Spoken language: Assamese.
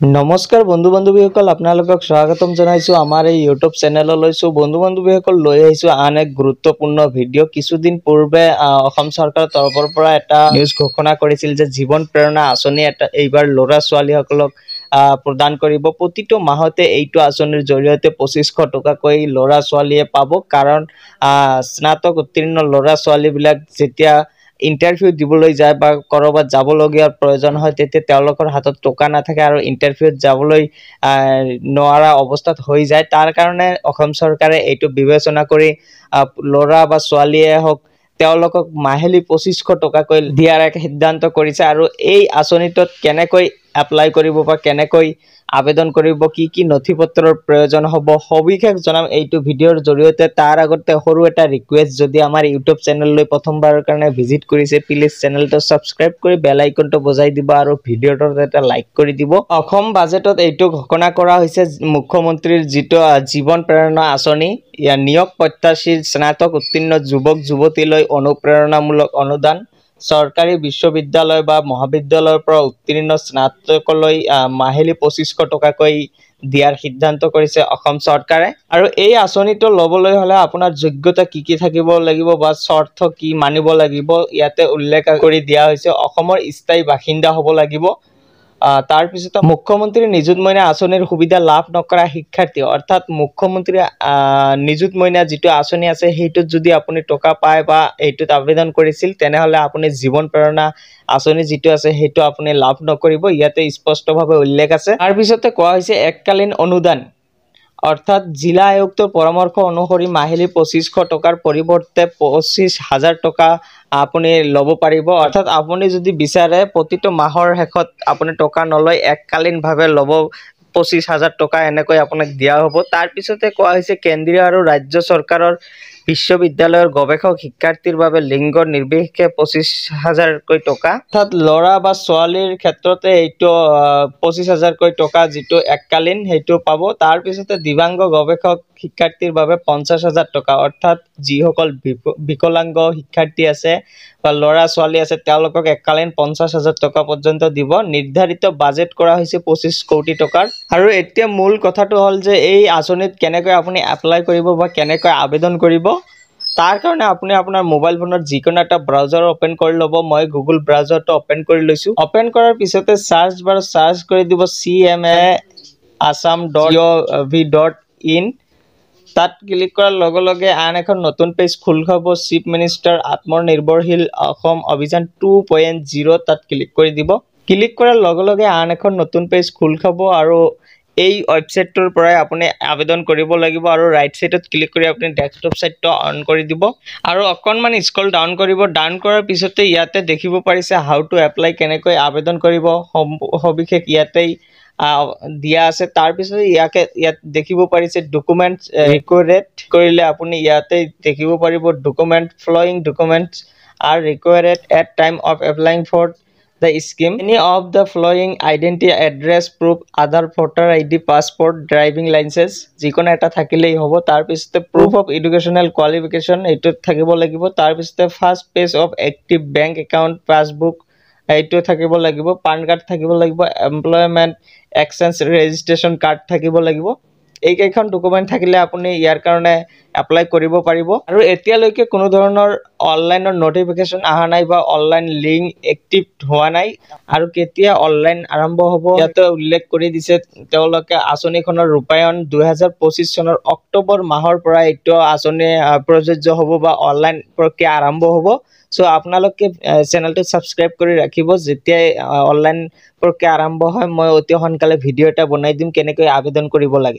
নমস্কাৰ বন্ধু বান্ধৱীসকল আপোনালোকক স্বাগতম জনাইছো আমাৰ এই ইউটিউব চেনেললৈ। বন্ধু বান্ধৱীসকল লৈ আহিছো আন এক গুৰুত্বপূৰ্ণ ভিডিঅ'। কিছুদিন পূৰ্বে অসম চৰকাৰৰ তৰফৰ পৰা এটা নিউজ ঘোষণা কৰিছিল যে জীৱন প্ৰেৰণা আঁচনি এটা এইবাৰ ল'ৰা ছোৱালীসকলক প্ৰদান কৰিব। প্ৰতিটো মাহতে এইটো আঁচনিৰ জৰিয়তে 2500 টকাকৈ ল'ৰা ছোৱালীয়ে পাব। কাৰণ স্নাতক উত্তীৰ্ণ ল'ৰা ছোৱালীবিলাক যেতিয়া ইণ্টাৰভিউ দিবলৈ যায় বা কৰবাত যাবলগীয়া প্ৰয়োজন হয় তেতিয়া তেওঁলোকৰ হাতত টকা নাথাকে আৰু ইণ্টাৰভিউত যাবলৈ নোৱাৰা অৱস্থাত হৈ যায়। তাৰ কাৰণে অসম চৰকাৰে এইটো বিবেচনা কৰি ল'ৰা বা ছোৱালীয়ে হওক তেওঁলোকক মাহিলী 2500 টকাকৈ দিয়াৰ এক সিদ্ধান্ত কৰিছে। আৰু এই আঁচনিটোত কেনেকৈ এপ্লাই কৰিব বা কেনেকৈ আবেদন কৰিব, কি কি নথিপত্ৰৰ প্ৰয়োজন হ'ব সবিশেষ জনাম এইটো ভিডিঅ'ৰ জৰিয়তে। তাৰ আগতে সৰু এটা ৰিকুৱেষ্ট, যদি আমাৰ ইউটিউব চেনেললৈ প্ৰথমবাৰৰ কাৰণে ভিজিট কৰিছে প্লিজ চেনেলটো ছাবস্ক্ৰাইব কৰি বেল আইকনটো বজাই দিব আৰু ভিডিঅ'টোত এটা লাইক কৰি দিব। অসম বাজেটত এইটো ঘোষণা কৰা হৈছে মুখ্যমন্ত্ৰীৰ যিটো জীৱন প্ৰেৰণা আঁচনি, ইয়াৰ নিয়োগ প্ৰত্যাশী স্নাতক উত্তীৰ্ণ যুৱক যুৱতীলৈ অনুপ্ৰেৰণামূলক অনুদান। চৰকাৰী বিশ্ববিদ্যালয় বা মহাবিদ্যালয়ৰ পৰা উত্তীৰ্ণ স্নাতকলৈ মাহিলী 2500 টকাকৈ দিয়াৰ সিদ্ধান্ত কৰিছে অসম চৰকাৰে। আৰু এই আঁচনিটো ল'বলৈ হ'লে আপোনাৰ যোগ্যতা কি কি থাকিব লাগিব বা চৰ্ত কি মানিব লাগিব ইয়াতে উল্লেখ কৰি দিয়া হৈছে। অসমৰ স্থায়ী বাসিন্দা হ'ব লাগিব। তাৰপিছত মুখ্যমন্ত্ৰী নিযুত মইনা আঁচনিৰ সুবিধা লাভ নকৰা শিক্ষাৰ্থী, অৰ্থাৎ মুখ্যমন্ত্ৰী নিযুত মইনা যিটো আঁচনি আছে সেইটোত যদি আপুনি টকা পায় বা এইটোত আবেদন কৰিছিল তেনেহ'লে আপুনি জীৱন প্ৰেৰণা আঁচনি যিটো আছে সেইটো আপুনি লাভ নকৰিব। ইয়াতে স্পষ্টভাৱে উল্লেখ আছে। তাৰপিছতে কোৱা হৈছে এককালীন অনুদান, অৰ্থাৎ জিলা আয়ুক্তৰ পৰামৰ্শ অনুসৰি মাহিলী 2500 টকাৰ পৰিৱৰ্তে 25,000 টকা আপুনি ল'ব পাৰিব। অৰ্থাৎ আপুনি যদি বিচাৰে প্ৰতিটো মাহৰ শেষত আপুনি টকা নলয়, এককালীনভাৱে ল'ব 25,000 টকা এনেকৈ আপোনাক দিয়া হ'ব। তাৰপিছতে কোৱা হৈছে কেন্দ্ৰীয় আৰু ৰাজ্য চৰকাৰৰ বিশ্ববিদ্যালয়ৰ গৱেষক শিক্ষাৰ্থীৰ বাবে লিংগ নিৰ্বিশেষে 25,000কৈ টকা, অৰ্থাৎ ল'ৰা বা ছোৱালীৰ ক্ষেত্ৰতে এইটো 25,000কৈ টকা যিটো এককালীন সেইটো পাব। তাৰপিছতে দিব্যাংগ গৱেষক শিক্ষাৰ্থীৰ বাবে 50,000 টকা, অৰ্থাৎ যিসকল বিকলাংগ শিক্ষাৰ্থী আছে বা ল'ৰা ছোৱালী আছে তেওঁলোকক এককালীন 50,000 টকা পৰ্যন্ত দিব। নিৰ্ধাৰিত বাজেট কৰা হৈছে 25 কোটি টকাৰ। আৰু এতিয়া মূল কথাটো হ'ল যে এই আঁচনিত কেনেকৈ আপুনি এপ্লাই কৰিব বা কেনেকৈ আবেদন কৰিব। তাৰ কাৰণে আপুনি আপোনাৰ মোবাইল ফোনত যিকোনো এটা ব্ৰাউজাৰ অপেন কৰি ল'ব। মই গুগল ব্ৰাউজাৰটো অপেন কৰি লৈছোঁ। অপেন কৰাৰ পিছতে চাৰ্চ বাৰ চাৰ্চ কৰি দিব cma.assam.gov.in। তাত ক্লিক কৰাৰ লগে লগে আন এখন নতুন পেজ খোল খাব। চিফ মিনিষ্টাৰ আত্মনিৰ্ভৰশীল অসম অভিযান 2.0 তাত ক্লিক কৰি দিব। ক্লিক কৰাৰ লগে লগে আন এখন নতুন পেজ খোল খাব আৰু এই ৱেবছাইটটোৰ পৰাই আপুনি আবেদন কৰিব লাগিব। আৰু ৰাইট ছাইডত ক্লিক কৰি আপুনি ডেস্কটপ ছাইটটো অন কৰি দিব আৰু অকণমান স্ক্ৰল ডাউন কৰিব। ডাউন কৰাৰ পিছতে ইয়াতে দেখিব পাৰিছে হাউ টু এপ্লাই, কেনেকৈ আবেদন কৰিব সবিশেষ ইয়াতেই দিয়া আছে। তাৰপিছত ইয়াত দেখিব পাৰিছে ডকুমেণ্টছ ৰিকুৱাৰ্ড কৰিলে আপুনি ইয়াতে দেখিব পাৰিব document following documents are required at time of applying for the scheme. Any of the following identity address proof, Aadhaar voter ID passport driving licence যিকোনো এটা থাকিলেই হ'ব। তাৰপিছতে প্ৰুফ অফ এডুকেশ্যনেল কোৱালিফিকেশ্যন এইটোত থাকিব লাগিব। তাৰপিছতে first page of active bank account passbook এইটো থাকিব লাগিব। পান কাৰ্ড থাকিব লাগিব। এমপ্লয়মেণ্ট এক্সচেঞ্জ ৰেজিষ্ট্ৰেশ্যন কাৰ্ড থাকিব লাগিব। এইকেইখন ডকুমেণ্ট থাকিলে আপুনি ইয়াৰ কাৰণে এপ্লাই কৰিব পাৰিব। আৰু এতিয়ালৈকে কোনো ধৰণৰ অনলাইনৰ নটিফিকেশ্যন অহা নাই বা অনলাইন লিংক এক্টিভ হোৱা নাই। আৰু কেতিয়া অনলাইন আৰম্ভ হ'ব ইয়াতে উল্লেখ কৰি দিছে তেওঁলোকে। আঁচনিখনৰ ৰূপায়ণ 2025 চনৰ অক্টোবৰ মাহৰ পৰা এইটো আঁচনি প্ৰযোজ্য হ'ব বা অনলাইন প্ৰক্ৰিয়া আৰম্ভ হ'ব। আপোনালোকে চেনেলটো ছাবস্ক্ৰাইব কৰি ৰাখিব। যেতিয়াই অনলাইন প্ৰক্ৰিয়া আৰম্ভ হয় মই অতি সোনকালে ভিডিঅ' এটা বনাই দিম কেনেকৈ আবেদন কৰিব লাগে।